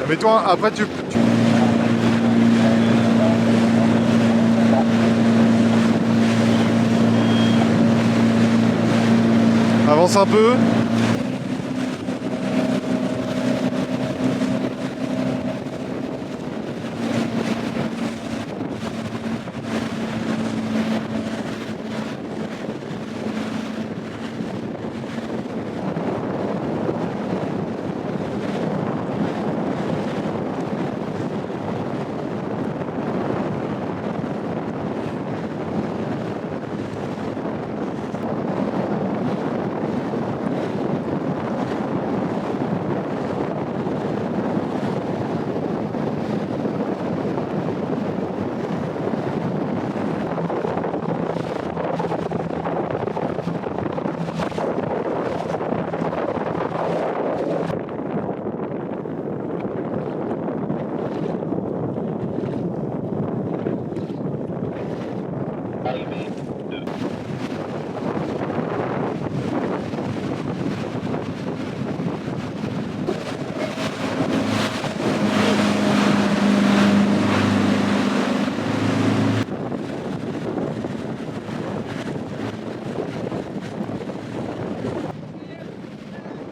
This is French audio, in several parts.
Mais toi, après, avance un peu.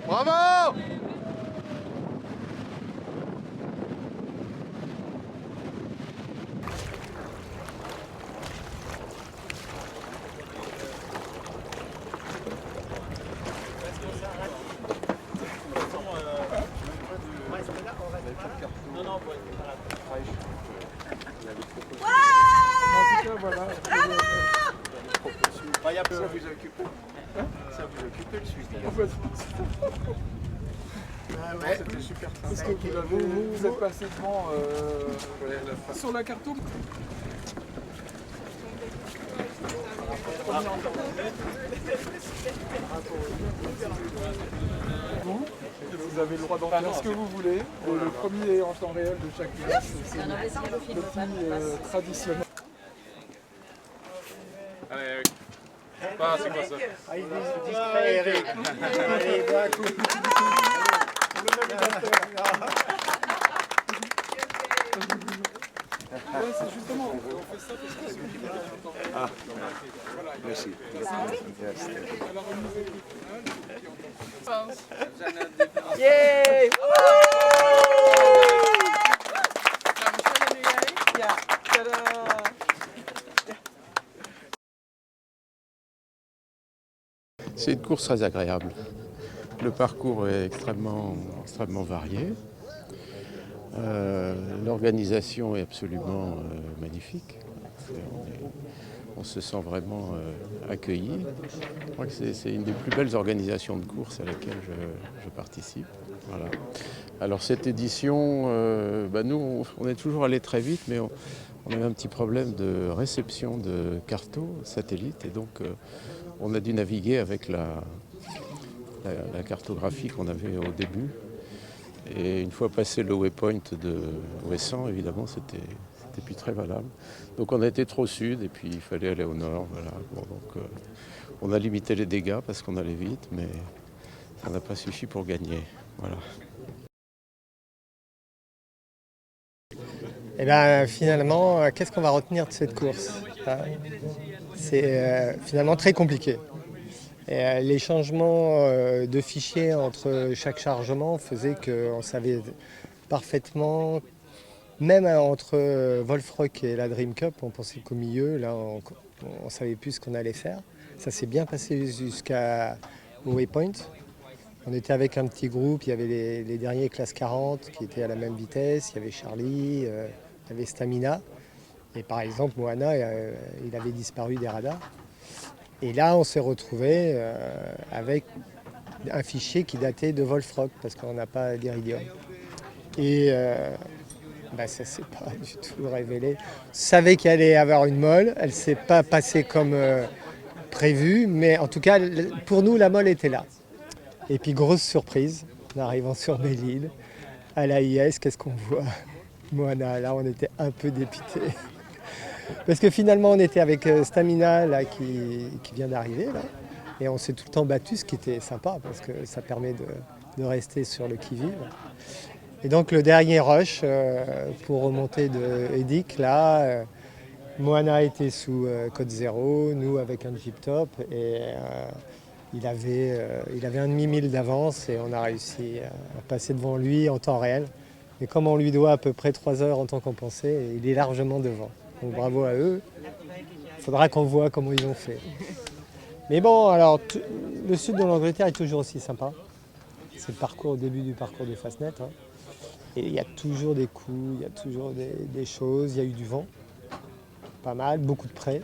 Bravo! Ça vous occupe. Ça vous occupe le suivi. C'était super sympa. Est-ce que vous êtes passé devant sur la carte? Vous avez le droit d'en faire ce que vous voulez. Le premier en temps réel de chaque classe, c'est le petit traditionnel. Allez, ah, c'est quoi ça? Ah, il est distrait, Eric. Allez, d'un coup. Ouais, c'est justement, on fait ça parce que c'est une petite temps. Ah, merci. Alors, une nouvelle finale. Yay! C'est une course très agréable. Le parcours est extrêmement varié. L'organisation est absolument magnifique. On se sent vraiment accueilli. Je crois que c'est une des plus belles organisations de course à laquelle je participe. Voilà. Alors cette édition, nous, on est toujours allé très vite, mais on avait un petit problème de réception de cartos satellites, et donc on a dû naviguer avec la cartographie qu'on avait au début. Et une fois passé le waypoint de Ouessant, évidemment, c'était plus très valable. Donc on a été trop au sud et puis il fallait aller au nord. Voilà. Bon, donc, on a limité les dégâts parce qu'on allait vite, mais ça n'a pas suffi pour gagner. Voilà. Et bien finalement, qu'est-ce qu'on va retenir de cette course? C'est finalement très compliqué. Et, les changements de fichiers entre chaque chargement faisaient qu'on savait parfaitement, même entre Wolfrock et la Dream Cup, on pensait qu'au milieu, là, on ne savait plus ce qu'on allait faire. Ça s'est bien passé jusqu'au Waypoint. On était avec un petit groupe, il y avait les derniers classe 40 qui étaient à la même vitesse, il y avait Charlie, il y avait Stamina. Et par exemple, Moana, il avait disparu des radars. Et là, on s'est retrouvé avec un fichier qui datait de Wolfrock, parce qu'on n'a pas d'Iridium. Et ça ne s'est pas du tout révélé. On savait qu'il allait y avoir une molle, elle ne s'est pas passée comme prévu, mais en tout cas, pour nous, la molle était là. Et puis, grosse surprise, en arrivant sur Belle-Île, à l'AIS, qu'est-ce qu'on voit? Moana, là, on était un peu dépités. Parce que finalement, on était avec Stamina là, qui vient d'arriver. Là, et on s'est tout le temps battu, ce qui était sympa, parce que ça permet de rester sur le qui-vive. Et donc le dernier rush pour remonter de Edic, là, Moana était sous code 0, nous avec un Jeep Top, et il avait un demi-mille d'avance et on a réussi à passer devant lui en temps réel. Et comme on lui doit à peu près 3 heures en temps compensé, il est largement devant. Donc bravo à eux. Il faudra qu'on voit comment ils ont fait. Mais bon, alors le sud de l'Angleterre est toujours aussi sympa. C'est le début du parcours de Fastnet. Hein. Et il y a toujours des coups, il y a toujours des choses. Il y a eu du vent, pas mal, beaucoup de près.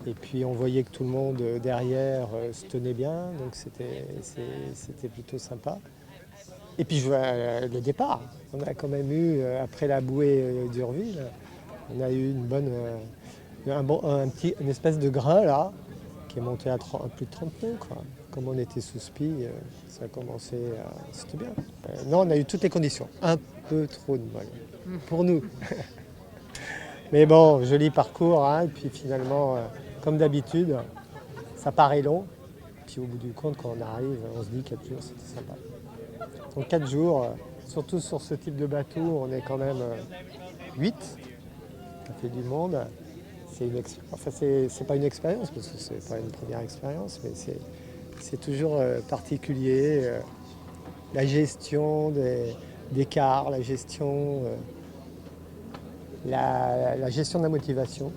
Et puis on voyait que tout le monde derrière se tenait bien, donc c'était plutôt sympa. Et puis le départ, on a quand même eu, après la bouée d'Urville, on a eu une espèce de grain là, qui est monté à plus de 30 nœuds. Quoi. Comme on était sous spi, ça a commencé c'était bien. Non, on a eu toutes les conditions. Un peu trop de vol pour nous. Mais bon, joli parcours, hein, et puis finalement, comme d'habitude, ça paraît long. Puis au bout du compte, quand on arrive, on se dit 4 jours, c'était sympa. Donc 4 jours, surtout sur ce type de bateau, on est quand même 8. Ça fait du monde. C'est pas une expérience, parce que c'est pas une première expérience, mais c'est toujours particulier. La gestion des cars, la gestion de la motivation.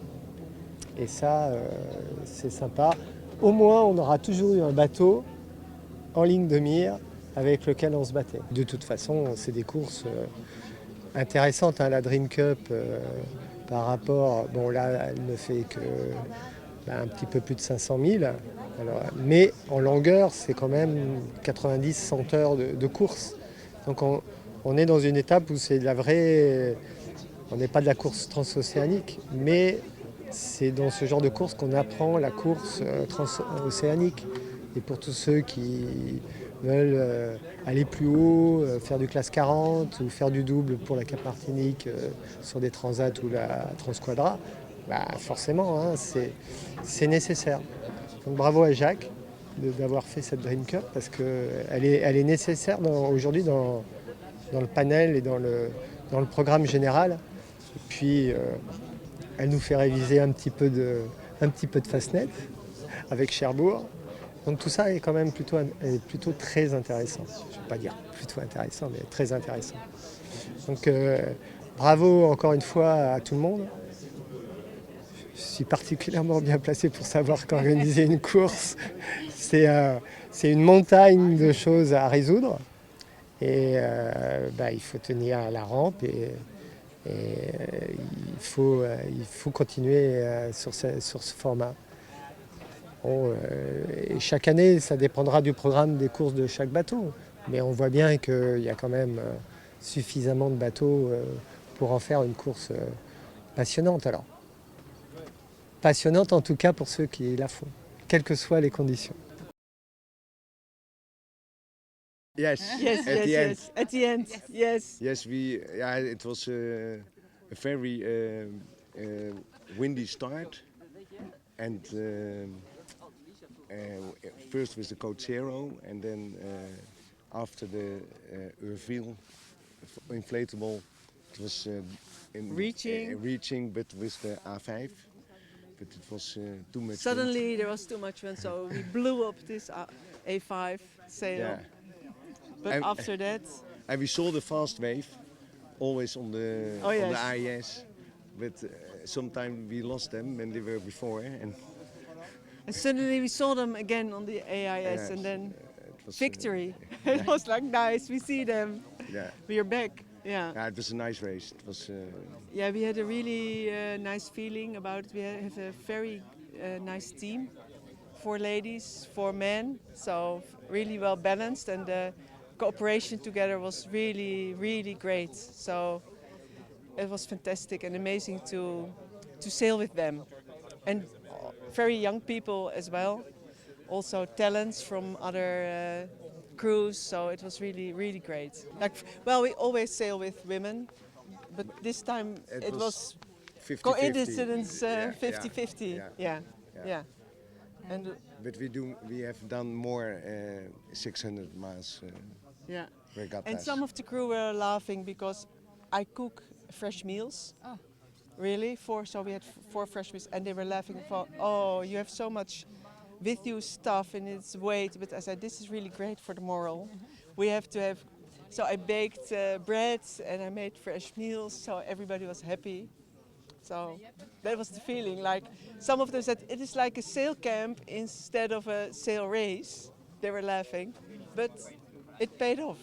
Et ça, c'est sympa. Au moins, on aura toujours eu un bateau en ligne de mire avec lequel on se battait. De toute façon, c'est des courses intéressantes. Hein. La Dream Cup, par rapport... Bon, là, elle ne fait que un petit peu plus de 500 000. Alors, mais en longueur, c'est quand même 90-100 heures de course. Donc, on est dans une étape où c'est de la vraie... On n'est pas de la course transocéanique, mais c'est dans ce genre de course qu'on apprend la course transocéanique. Et pour tous ceux qui veulent aller plus haut, faire du classe 40 ou faire du double pour la Cap-Martinique sur des transats ou la Transquadra, bah forcément, hein, c'est nécessaire. Donc bravo à Jacques d'avoir fait cette Dream Cup parce qu'elle est nécessaire aujourd'hui dans le panel et dans le programme général. Et puis, elle nous fait réviser un petit peu de Fastnet avec Cherbourg. Donc tout ça est quand même plutôt très intéressant. Je ne vais pas dire plutôt intéressant, mais très intéressant. Donc bravo encore une fois à tout le monde. Je suis particulièrement bien placé pour savoir qu'organiser une course, c'est une montagne de choses à résoudre. Et il faut tenir la rampe et il faut continuer sur ce format. Bon, et chaque année, ça dépendra du programme des courses de chaque bateau. Mais on voit bien qu'il y a quand même suffisamment de bateaux pour en faire une course passionnante. Alors, passionnante en tout cas pour ceux qui la font, quelles que soient les conditions. Yes, Yes, at yes, the end. yes. At the end, yes. Yes, it was a very windy start, and first with the Code Zero, and then after the Urville inflatable, it was reaching, but with the A5, but it was too much. Suddenly there was too much wind, so we blew up this A5 sail. Yeah. But after that, and we saw the fast wave, always on the AIS, but sometimes we lost them when they were before, and suddenly we saw them again on the AIS, and then it was, victory. It was like nice. We see them. Yeah. We are back. Yeah. Yeah, it was a nice race. It was. Yeah, we had a really nice feeling about it. We have a very nice team, 4 ladies, 4 men, so really well balanced, and the cooperation together was really, really great. So it was fantastic and amazing to sail with them, and very young people as well, also talents from other crews. So it was really, really great. We always sail with women, but this time it was 50-50. coincidence, Yeah, 50-50. yeah. Yeah. And but we have done more 600 miles. yeah. regattas. And some of the crew were laughing because I cook fresh meals. Oh. Really? So we had 4 fresh meals, and they were laughing for, oh, you have so much with you stuff and it's weight. But I said, this is really great for the moral. We have to have, so I baked bread and I made fresh meals, so everybody was happy. So that was the feeling. Like some of them said, it is like a sail camp instead of a sail race. They were laughing, but it paid off.